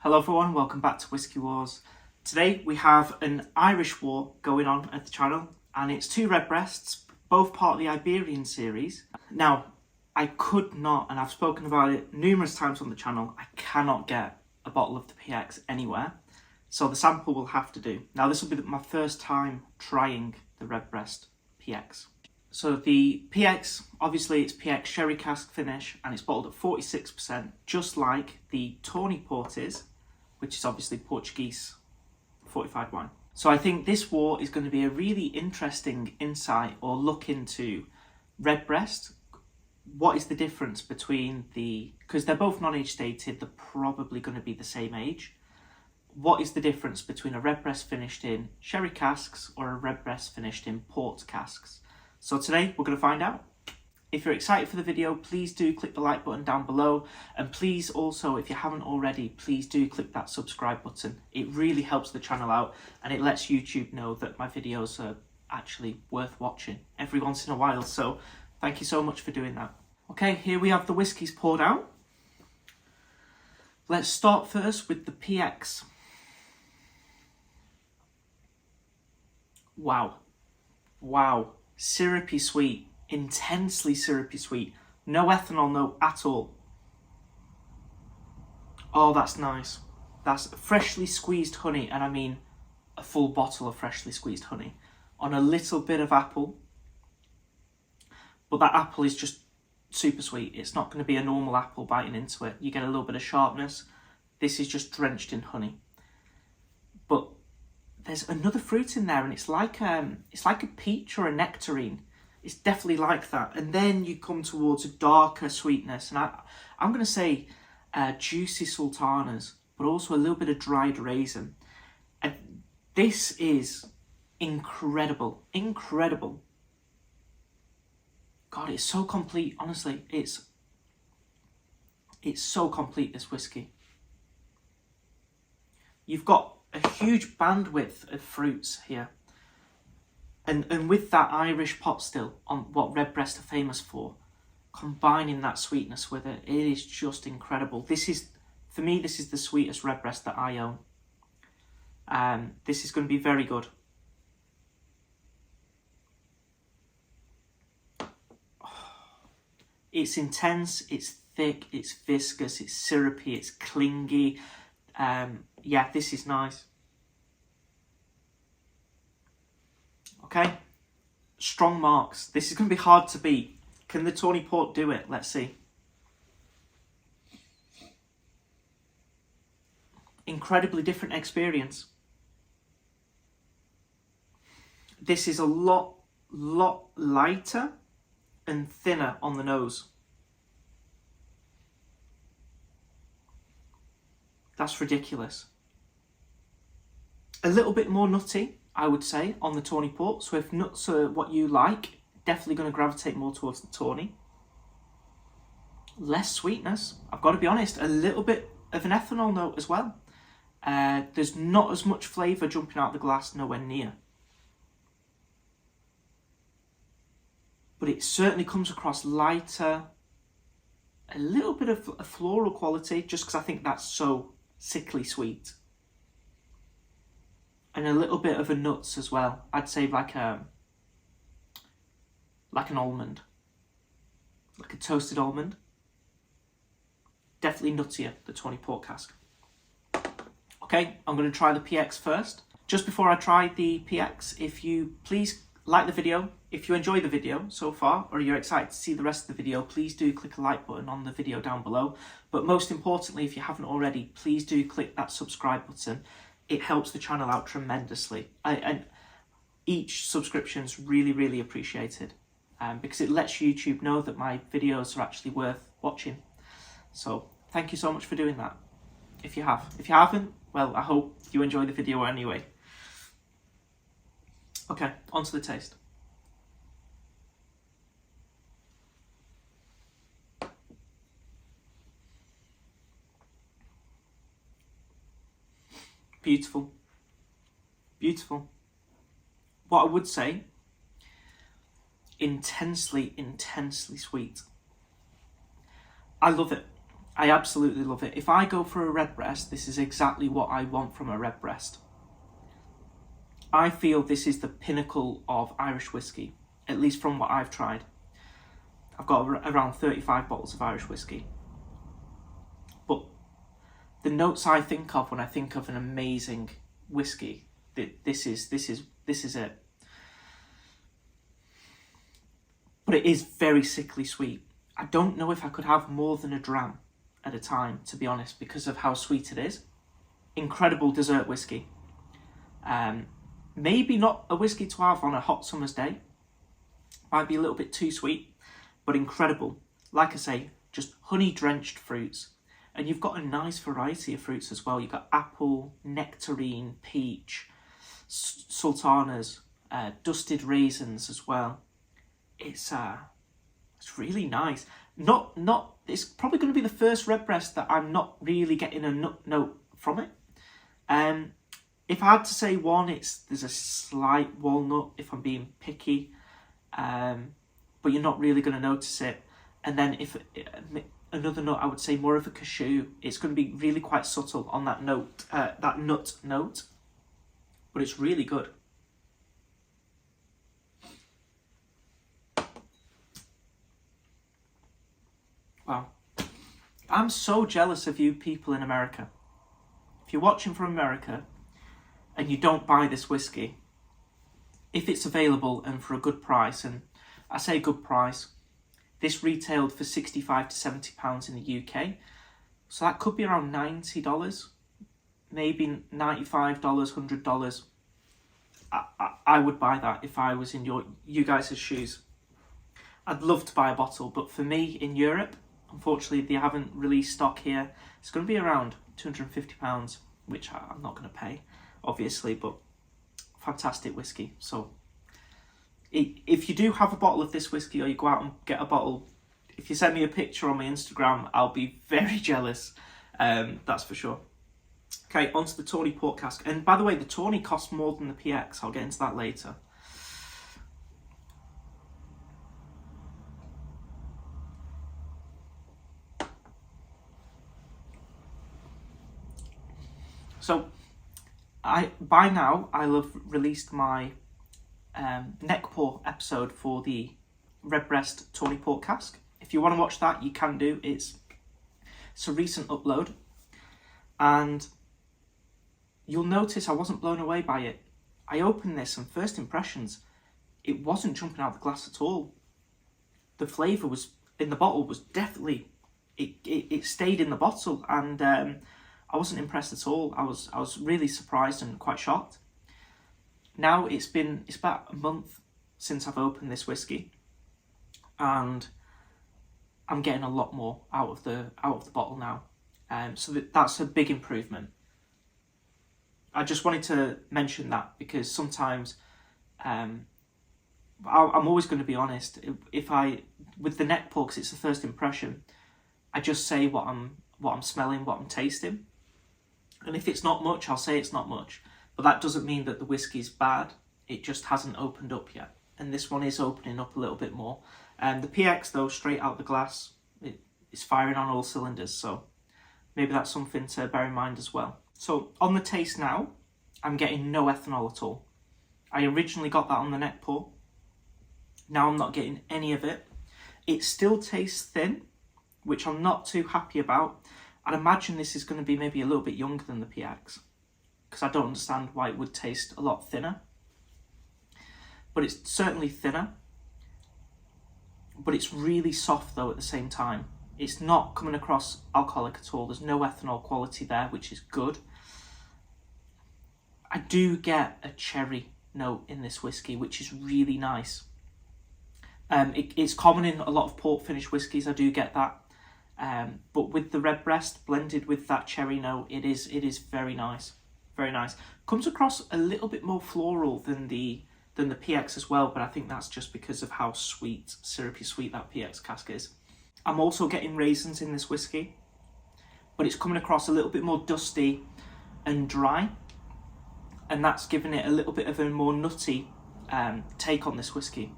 Hello everyone, welcome back to WhiskyWars. Today we have an Irish war going on at the channel, and it's two Redbreasts, both part of the Iberian Series. Now, I could not, and I've spoken about it numerous times on the channel, I cannot get a bottle of the PX anywhere, so the sample will have to do. Now this will be my first time trying the Redbreast PX. So the PX, obviously it's PX sherry cask finish, and it's bottled at 46%, just like the Tawny port is, which is obviously Portuguese fortified wine. So I think this war is going to be a really interesting insight or look into Redbreast. What is the difference between because they're both non-age dated, they're probably going to be the same age. What is the difference between a Redbreast finished in sherry casks or a Redbreast finished in port casks? So today we're going to find out. If you're excited for the video, please do click the like button down below, and please also, if you haven't already, please do click that subscribe button. It really helps the channel out, and it lets YouTube know that my videos are actually worth watching every once in a while, so thank you so much for doing that. Okay, here we have the whiskies poured out. Let's start first with the PX. Wow. Wow. Syrupy sweet. Intensely syrupy sweet. No ethanol note at all. Oh, that's nice. That's freshly squeezed honey, and I mean a full bottle of freshly squeezed honey on a little bit of apple. But that apple is just super sweet. It's not going to be a normal apple biting into it. You get a little bit of sharpness. This is just drenched in honey. But there's another fruit in there, and it's like a peach or a nectarine. It's definitely like that. And then you come towards a darker sweetness. And I'm going to say juicy sultanas, but also a little bit of dried raisin. And this is incredible. Incredible. God, it's so complete. Honestly, it's so complete, this whiskey. You've got a huge bandwidth of fruits here. And with that Irish pot still, on what Redbreast are famous for, combining that sweetness with it, it is just incredible. This is, for me, this is the sweetest Redbreast that I own. This is going to be very good. It's intense, it's thick, it's viscous, it's syrupy, it's clingy. Yeah, this is nice. Okay, strong marks. This is going to be hard to beat. Can the Tawny port do it? Let's see. Incredibly different experience. This is a lot lighter and thinner on the nose. That's ridiculous. A little bit more nutty, I would say, on the Tawny port. So if nuts are what you like, definitely going to gravitate more towards the Tawny. Less sweetness, I've got to be honest. A little bit of an ethanol note as well. There's not as much flavour jumping out of the glass, nowhere near. But it certainly comes across lighter. A little bit of a floral quality, just because I think that's so sickly sweet. And a little bit of a nuts as well. I'd say like an almond. Like a toasted almond. Definitely nuttier, the Tawny port cask. Okay, I'm going to try the PX first. Just before I try the PX, if you please like the video. If you enjoy the video so far, or you're excited to see the rest of the video, please do click the like button on the video down below. But most importantly, if you haven't already, please do click that subscribe button. It helps the channel out tremendously, and each subscription's really appreciated, because it lets YouTube know that my videos are actually worth watching. So thank you so much for doing that. If you have, if you haven't, well, I hope you enjoy the video anyway. Okay, on to the taste. Beautiful. Beautiful. What I would say, intensely sweet. I love it. I absolutely love it. If I go for a Redbreast, this is exactly what I want from a Redbreast. I feel this is the pinnacle of Irish whiskey, at least from what I've tried. I've got around 35 bottles of Irish whiskey. But the notes I think of when I think of an amazing whiskey, this is it. But it is very sickly sweet. I don't know if I could have more than a dram at a time, to be honest, because of how sweet it is. Incredible dessert whiskey. Maybe not a whiskey to have on a hot summer's day. Might be a little bit too sweet, but incredible. Like I say, just honey-drenched fruits. And you've got a nice variety of fruits as well. You've got apple, nectarine, peach, sultanas, dusted raisins as well. It's really nice. It's probably going to be the first Redbreast that I'm not really getting a nut note from it. If I had to say one, there's a slight walnut if I'm being picky, but you're not really going to notice it. And then if another nut, I would say more of a cashew. It's going to be really quite subtle on that note, that nut note, but it's really good. Wow. I'm so jealous of you people in America. If you're watching from America and you don't buy this whiskey, if it's available and for a good price, and I say good price, this retailed for £65 to £70 in the UK, so that could be around $90, maybe $95, $100. I would buy that if I was in you guys' shoes. I'd love to buy a bottle, but for me in Europe, unfortunately, they haven't released stock here. It's going to be around £250, which I'm not going to pay, obviously, but fantastic whiskey. So if you do have a bottle of this whiskey, or you go out and get a bottle, if you send me a picture on my Instagram, I'll be very jealous. That's for sure. Okay, onto the Tawny port cask. And by the way, the Tawny costs more than the PX. I'll get into that later. So, by now, I'll have released my neck pour episode for the Redbreast Tawny port cask. If you want to watch that, you can do. It's a recent upload. And you'll notice I wasn't blown away by it. I opened this and first impressions, it wasn't jumping out of the glass at all. The flavour was in the bottle was definitely, it stayed in the bottle, and I wasn't impressed at all. I was really surprised and quite shocked. Now it's about a month since I've opened this whiskey, and I'm getting a lot more out of the bottle now. So that's a big improvement. I just wanted to mention that because sometimes I'm always going to be honest. With the neck pour, 'cause it's the first impression, I just say what I'm smelling, what I'm tasting. And if it's not much, I'll say it's not much. But that doesn't mean that the whiskey's bad. It just hasn't opened up yet. And this one is opening up a little bit more. The PX, though, straight out the glass, it's firing on all cylinders. So maybe that's something to bear in mind as well. So on the taste now, I'm getting no ethanol at all. I originally got that on the neck pour. Now I'm not getting any of it. It still tastes thin, which I'm not too happy about. I'd imagine this is going to be maybe a little bit younger than the PX, because I don't understand why it would taste a lot thinner. But it's certainly thinner. But it's really soft though at the same time. It's not coming across alcoholic at all. There's no ethanol quality there, which is good. I do get a cherry note in this whiskey, which is really nice. It's common in a lot of port finish whiskies. I do get that. But with the Redbreast blended with that cherry note, it is very nice. Very nice. Comes across a little bit more floral than the PX as well, but I think that's just because of how sweet, syrupy sweet that PX cask is. I'm also getting raisins in this whiskey, but it's coming across a little bit more dusty and dry, and that's giving it a little bit of a more nutty take on this whiskey.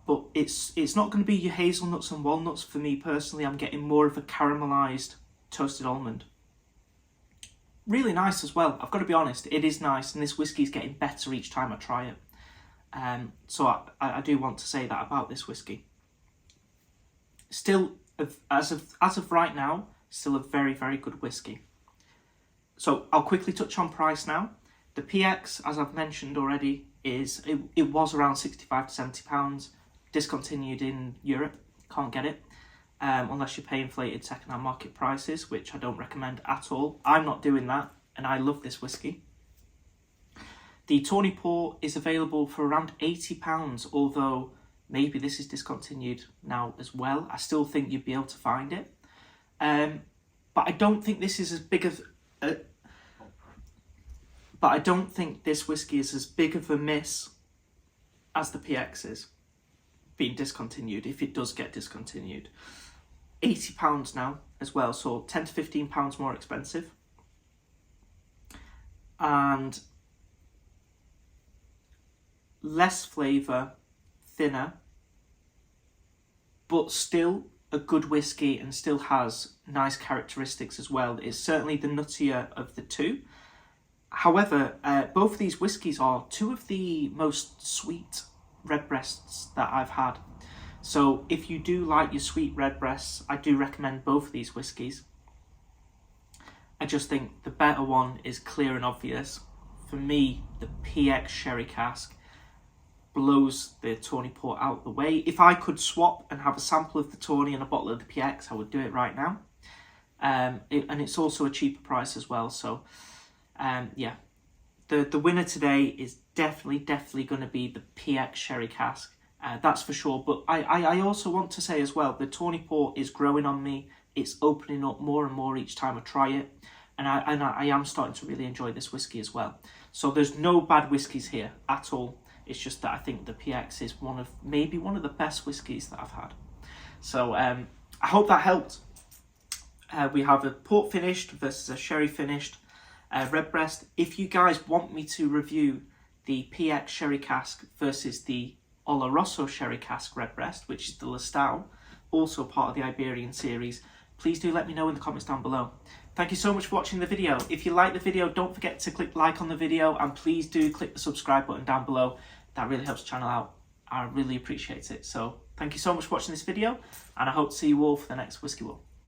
but it's not going to be your hazelnuts and walnuts for me personally. I'm getting more of a caramelised toasted almond. Really nice as well. I've got to be honest, it is nice, and this whiskey is getting better each time I try it. So I do want to say that about this whiskey. Still, as of right now, still a very, very good whiskey. So I'll quickly touch on price now. The PX, as I've mentioned already, it was around £65 to £70, discontinued in Europe. Can't get it unless you pay inflated second-hand market prices, which I don't recommend at all. I'm not doing that, and I love this whiskey. The Tawny Port is available for around £80, although maybe this is discontinued now as well. I still think you'd be able to find it. But I don't think this is as big of but I don't think this whiskey is as big of a miss as the PX is being discontinued, if it does get discontinued. £80 now as well, so £10 to £15 more expensive. And less flavour, thinner, but still a good whiskey and still has nice characteristics as well. It's certainly the nuttier of the two. However, both of these whiskies are two of the most sweet redbreasts that I've had. So if you do like your sweet redbreasts, I do recommend both of these whiskies. I just think the better one is clear and obvious. For me, the PX Sherry Cask blows the Tawny Port out the way. If I could swap and have a sample of the Tawny and a bottle of the PX, I would do it right now. And it's also a cheaper price as well. So yeah, the winner today is definitely going to be the PX Sherry Cask. That's for sure. But I also want to say as well, the Tawny Port is growing on me. It's opening up more and more each time I try it. And I am starting to really enjoy this whiskey as well. So there's no bad whiskies here at all. It's just that I think the PX is maybe one of the best whiskies that I've had. So I hope that helped. We have a port finished versus a sherry finished redbreast. If you guys want me to review the PX Sherry Cask versus the Oloroso Sherry Cask redbreast, which is the Lestau, also part of the Iberian series, please do let me know in the comments down below. Thank you so much for watching the video. If you like the video, don't forget to click like on the video, and please do click the subscribe button down below. That really helps the channel out. I really appreciate it. So thank you so much for watching this video, and I hope to see you all for the next Whiskey War.